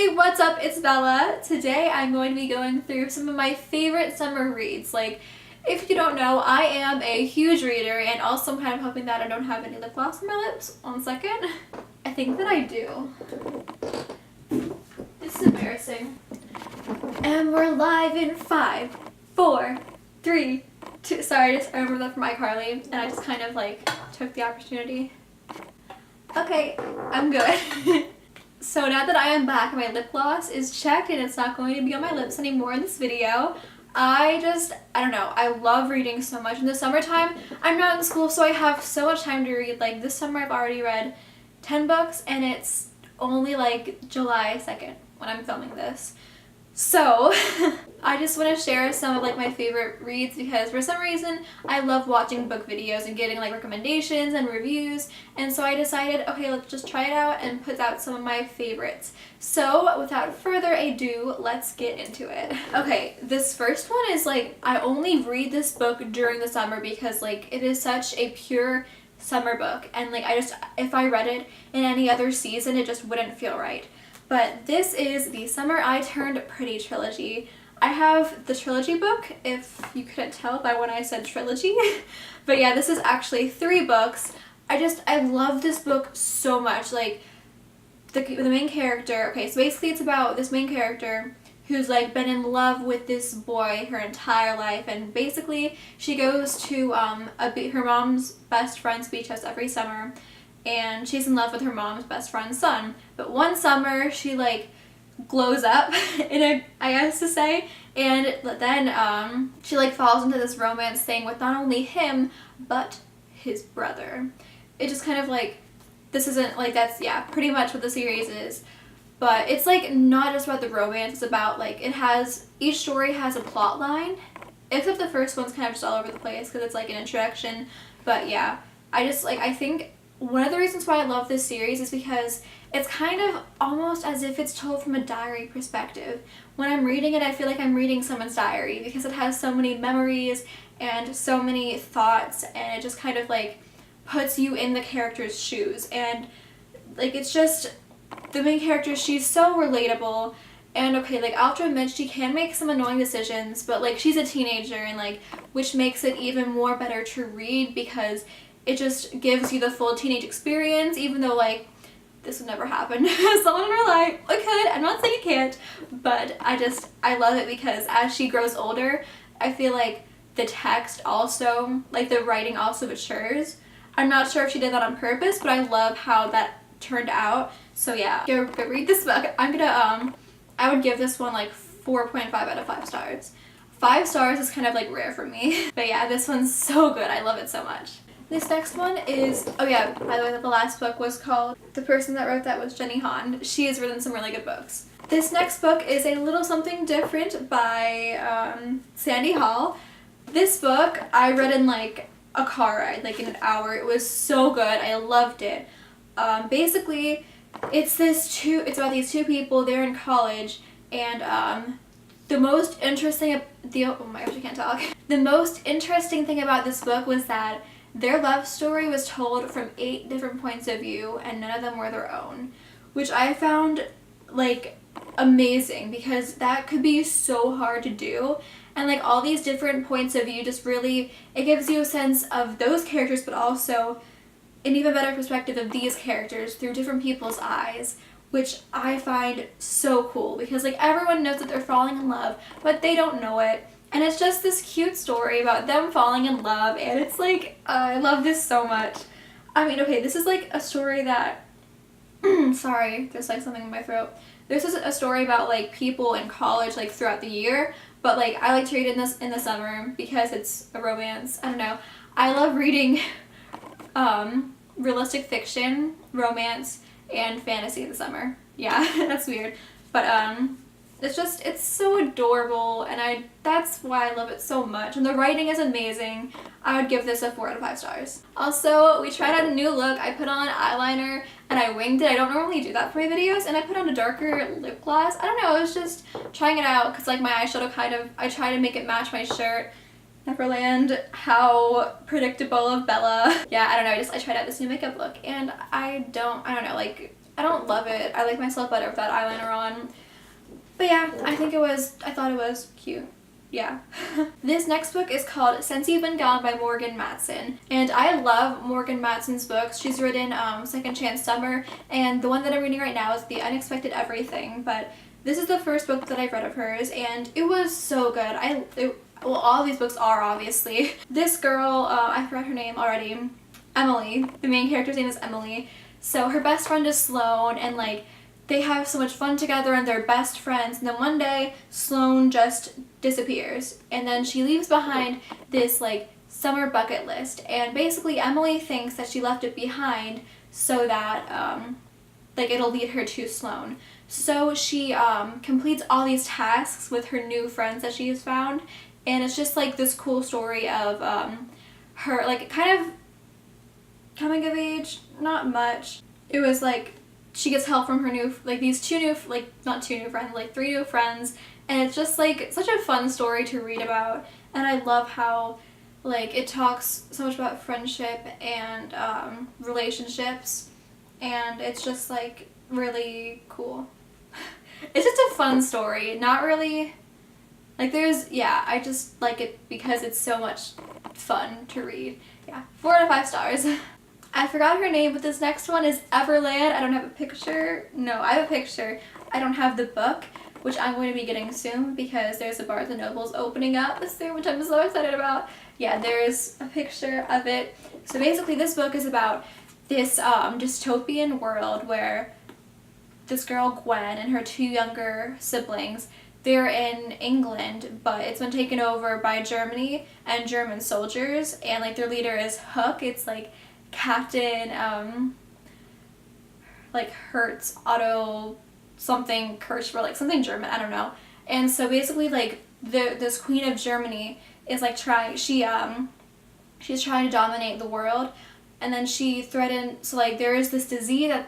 Hey, what's up? It's Bella. Today I'm going to be going through some of my favorite summer reads. Like, if you don't know, I am a huge reader, and also I'm kind of hoping that I don't have any lip gloss on my lips. 1 second. I think that I do. This is embarrassing. And we're live in 5, 4, 3, 2. Sorry, I remember that from iCarly, and I just kind of like took the opportunity. Okay, I'm good. So now that I am back, my lip gloss is checked and it's not going to be on my lips anymore in this video. I don't know, I love reading so much. In the summertime, I'm not in school, so I have so much time to read. Like this summer I've already read 10 books and it's only like July 2nd when I'm filming this. So I just want to share some of like my favorite reads because for some reason I love watching book videos and getting like recommendations and reviews, and so I decided, okay, let's just try it out and put out some of my favorites. So without further ado, let's get into it. Okay, this first one is like, I only read this book during the summer because like it is such a pure summer book, and like if I read it in any other season it just wouldn't feel right. But this is the Summer I Turned Pretty trilogy. I have the trilogy book, if you couldn't tell by when I said trilogy. But yeah, this is actually 3 books. I love this book so much. Like, the main character, okay, so basically it's about this main character who's like been in love with this boy her entire life, and basically she goes to her mom's best friend's beach house every summer, and she's in love with her mom's best friend's son. But one summer she like glows up I guess to say, and then she like falls into this romance thing with not only him but his brother. It just kind of like, this isn't like, that's yeah pretty much what the series is. But it's like not just about the romance, it's about like, each story has a plot line, except the first one's kind of just all over the place because it's like an introduction. But yeah, I think one of the reasons why I love this series is because it's kind of almost as if it's told from a diary perspective. When I'm reading it, I feel like I'm reading someone's diary because it has so many memories and so many thoughts, and it just kind of like puts you in the character's shoes. And like, it's just, the main character, she's so relatable. And okay, like I'll have to admit she can make some annoying decisions, but like she's a teenager, and like, which makes it even more better to read because it just gives you the full teenage experience, even though like this would never happen. Someone in real life, it could, I'm not saying it can't, but I love it because as she grows older, I feel like the text also, like the writing also matures. I'm not sure if she did that on purpose, but I love how that turned out. So yeah, go read this book. I would give this one like 4.5 out of 5 stars. 5 stars is kind of like rare for me. But yeah, this one's so good. I love it so much. This next one is, oh yeah, by the way, the last book was called, the person that wrote that was Jenny Han. She has written some really good books. This next book is A Little Something Different by Sandy Hall. This book I read in like a car ride, like in an hour. It was so good. I loved it. Basically, it's about these 2 people. They're in college, and the most interesting oh my gosh, I can't talk. The most interesting thing about this book was that their love story was told from 8 different points of view, and none of them were their own, which I found like amazing because that could be so hard to do. And like all these different points of view just really, it gives you a sense of those characters, but also an even better perspective of these characters through different people's eyes, which I find so cool because like everyone knows that they're falling in love, but they don't know it. And it's just this cute story about them falling in love, and it's like, I love this so much. I mean, okay, this is like a story that, sorry, there's like something in my throat. This is a story about like people in college like throughout the year, but like I like to read in the summer because it's a romance. I don't know. I love reading realistic fiction, romance, and fantasy in the summer. Yeah, that's weird. But it's so adorable, and that's why I love it so much. And the writing is amazing. I would give this a 4 out of 5 stars. Also, we tried out a new look. I put on eyeliner and I winged it. I don't normally do that for my videos, and I put on a darker lip gloss. I don't know, I was just trying it out because like my eyeshadow I try to make it match my shirt. Neverland, how predictable of Bella. Yeah, I don't know, I tried out this new makeup look, and I don't know, like I don't love it. I like myself better with that eyeliner on. But yeah, I thought it was cute. Yeah. This next book is called Since You've Been Gone by Morgan Matson. And I love Morgan Matson's books. She's written Second Chance Summer, and the one that I'm reading right now is The Unexpected Everything. But this is the first book that I've read of hers, and it was so good. Well, all of these books are, obviously. This girl, I forgot her name already, Emily. The main character's name is Emily. So her best friend is Sloane, and like, they have so much fun together and they're best friends, and then one day Sloane just disappears, and then she leaves behind this like summer bucket list, and basically Emily thinks that she left it behind so that like it'll lead her to Sloane. So she completes all these tasks with her new friends that she has found, and it's just like this cool story of her like kind of coming of age, not much. It was like she gets help from her these three new friends, and it's just like such a fun story to read about. And I love how like it talks so much about friendship and relationships, and it's just like really cool. It's just a fun story, not really like I just like it because it's so much fun to read. Yeah, 4 out of 5 stars. I forgot her name, but this next one is Everland. I don't have a picture. No, I have a picture. I don't have the book, which I'm going to be getting soon because there's a Barnes & Noble's opening up soon, which I'm so excited about. Yeah, there's a picture of it. So basically this book is about this dystopian world where this girl Gwen and her 2 younger siblings, they're in England, but it's been taken over by Germany and German soldiers, and like their leader is Hook. It's like Captain like Hertz Otto something Kirschberg, like something German, I don't know. And so basically like this queen of Germany is like she's trying to dominate the world, and then she threatened, so like there's this disease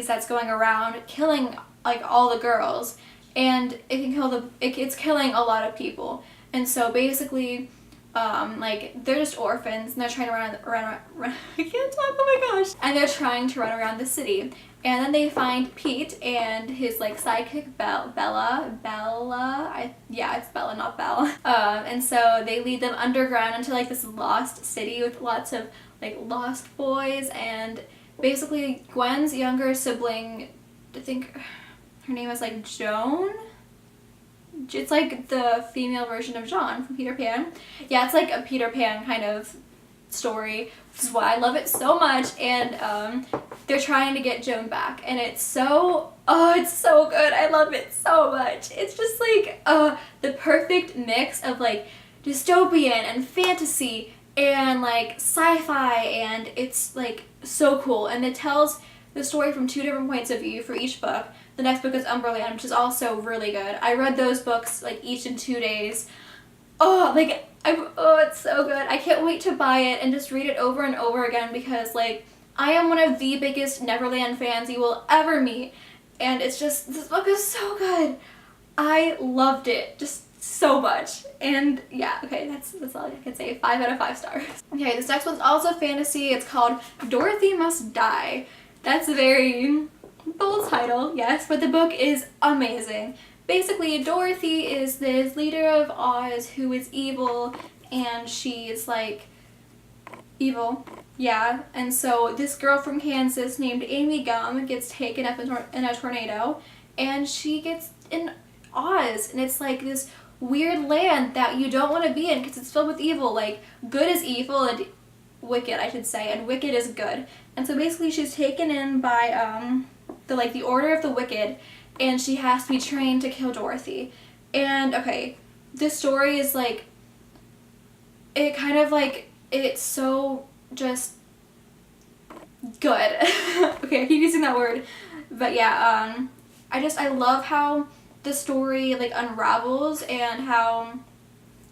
that's going around killing like all the girls, and it's killing a lot of people. And so basically like they're just orphans, and they're trying to run I can't talk, oh my gosh, and they're trying to run around the city. And then they find Pete and his like sidekick Bella, yeah, it's Bella, not Belle. And so they lead them underground into like this lost city with lots of like lost boys, and basically Gwen's younger sibling, I think her name is like Joan. It's like the female version of John from Peter Pan. Yeah, it's like a Peter Pan kind of story, which is why I love it so much. And they're trying to get Joan back, and it's so good. I love it so much. It's just like the perfect mix of like dystopian and fantasy and like sci-fi, and it's like so cool. And it tells the story from 2 different points of view for each book. The next book is Umberland, which is also really good. I read those books like each in 2 days. It's so good. I can't wait to buy it and just read it over and over again, because like I am one of the biggest Neverland fans you will ever meet, and it's just, this book is so good. I loved it just so much. And yeah, okay, that's all I can say. 5 out of 5 stars. Okay, this next one's also fantasy. It's called Dorothy Must Die. That's a very bold title, yes, but the book is amazing. Basically, Dorothy is this leader of Oz who is evil, and she's like evil, yeah. And so this girl from Kansas named Amy Gum gets taken up in a tornado, and she gets in Oz, and it's like this weird land that you don't want to be in because it's filled with evil. Like, good is evil and wicked, I should say, and wicked is good. And so basically she's taken in by the Order of the Wicked, and she has to be trained to kill Dorothy. And okay, this story is like, it kind of like, it's so just good. Okay, I keep using that word, but yeah, I love how the story like unravels, and how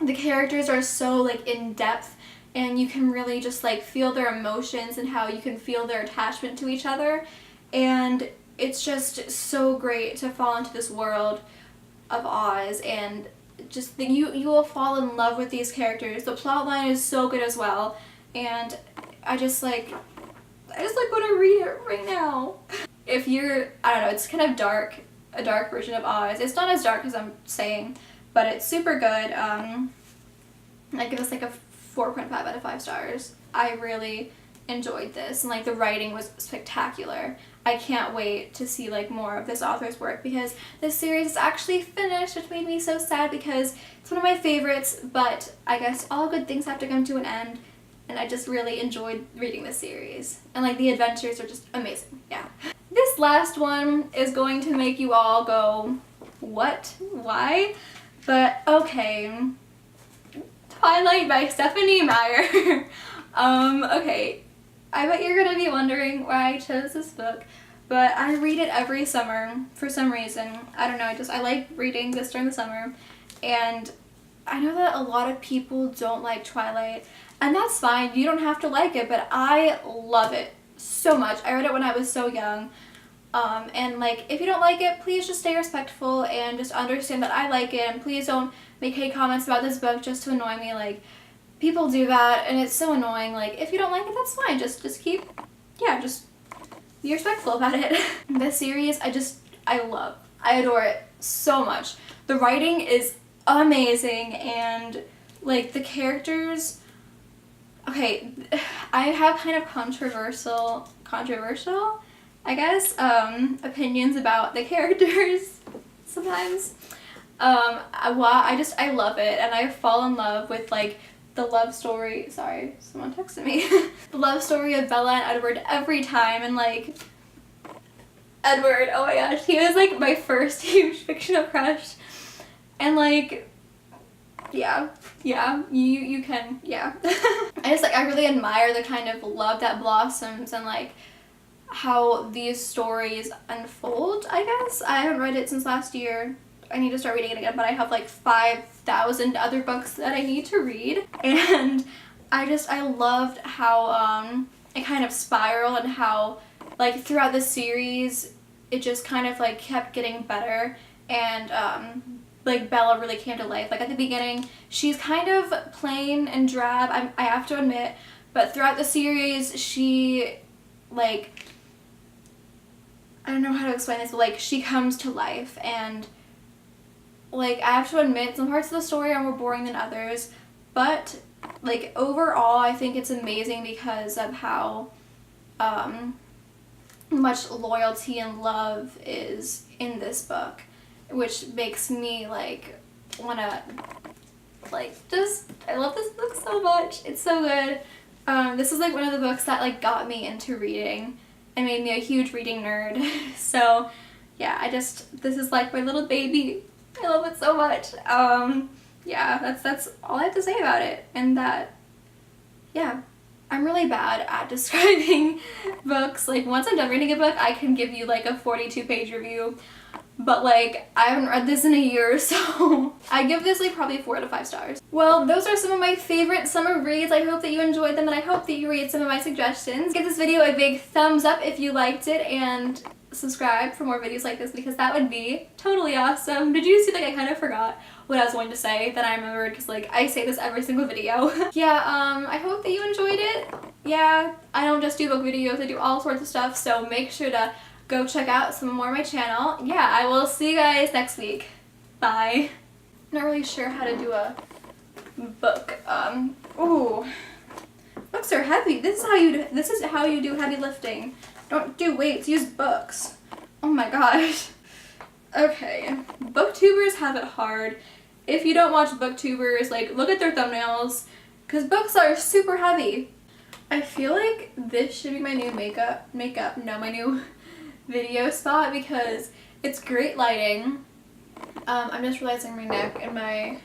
the characters are so like in depth, and you can really just like feel their emotions and how you can feel their attachment to each other. And it's just so great to fall into this world of Oz, and just you will fall in love with these characters. The plot line is so good as well, and I just want to read it right now. If you're, I don't know, it's kind of dark, a dark version of Oz. It's not as dark as I'm saying, but it's super good. I give this like a 4.5 out of 5 stars. I really enjoyed this, and like the writing was spectacular. I can't wait to see like more of this author's work because this series is actually finished, which made me so sad because it's one of my favorites, but I guess all good things have to come to an end, and I just really enjoyed reading this series. And like the adventures are just amazing. Yeah. This last one is going to make you all go, what? Why? But okay. Twilight by Stephanie Meyer. Okay. I bet you're gonna be wondering why I chose this book, but I read it every summer for some reason. I don't know, I like reading this during the summer, and I know that a lot of people don't like Twilight, and that's fine, you don't have to like it, but I love it so much. I read it when I was so young, and like, if you don't like it, please just stay respectful and just understand that I like it, and please don't make hate comments about this book just to annoy me. Like, people do that, and it's so annoying. Like, if you don't like it, that's fine. Just keep, yeah, just be respectful about it. This series, I love. I adore it so much. The writing is amazing, and like the characters, okay, I have kind of controversial, I guess, opinions about the characters sometimes. I love it, and I fall in love with like the love story, sorry, someone texted me, the love story of Bella and Edward every time, and like, Edward, oh my gosh, he was like my first huge fictional crush, and like, yeah, you can, yeah. I really admire the kind of love that blossoms and like how these stories unfold, I guess. I haven't read it since last year. I need to start reading it again, but I have like 5,000 other books that I need to read, and I loved how it kind of spiraled, and how like throughout the series it just kind of like kept getting better, and like Bella really came to life. Like at the beginning she's kind of plain and drab, I have to admit, but throughout the series she, like, I don't know how to explain this, but like she comes to life, and like, I have to admit, some parts of the story are more boring than others, but like overall I think it's amazing because of how much loyalty and love is in this book, which makes me like wanna like just, I love this book so much. It's so good. This is like one of the books that like got me into reading and made me a huge reading nerd. So yeah, this is like my little baby. I love it so much. Yeah, that's all I have to say about it. And that, yeah, I'm really bad at describing books. Like, once I'm done reading a book, I can give you like a 42-page review, but like, I haven't read this in a year, so I give this like probably 4 out of 5 stars. Well, those are some of my favorite summer reads. I hope that you enjoyed them, and I hope that you read some of my suggestions. Give this video a big thumbs up if you liked it, and subscribe for more videos like this because that would be totally awesome. Did you see, like, I kind of forgot what I was going to say, that I remembered because like I say this every single video. Yeah, I hope that you enjoyed it. Yeah, I don't just do book videos, I do all sorts of stuff, so make sure to go check out some more of my channel. Yeah, I will see you guys next week. Bye. Not really sure how to do a book. Ooh, books are heavy. This is how you do heavy lifting. Don't do weights, use books. Oh my gosh. Okay, booktubers have it hard. If you don't watch booktubers, like, look at their thumbnails, because books are super heavy. I feel like this should be my new my new video spot because it's great lighting. I'm just realizing my neck and my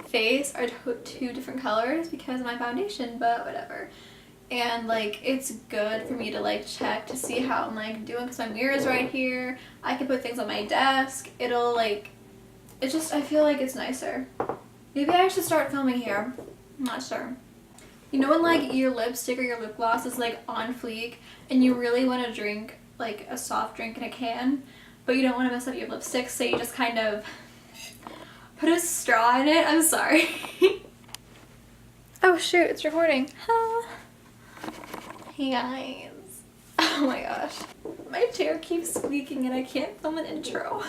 face are two different colors because of my foundation, but whatever. And like, it's good for me to like check to see how I'm like doing because my mirror is right here. I can put things on my desk. It'll like, it's just, I feel like it's nicer. Maybe I should start filming here. I'm not sure. You know when like your lipstick or your lip gloss is like on fleek and you really want to drink like a soft drink in a can, but you don't want to mess up your lipstick, so you just kind of put a straw in it? I'm sorry. Oh shoot, it's recording. Hey guys. Oh my gosh. My chair keeps squeaking and I can't film an intro.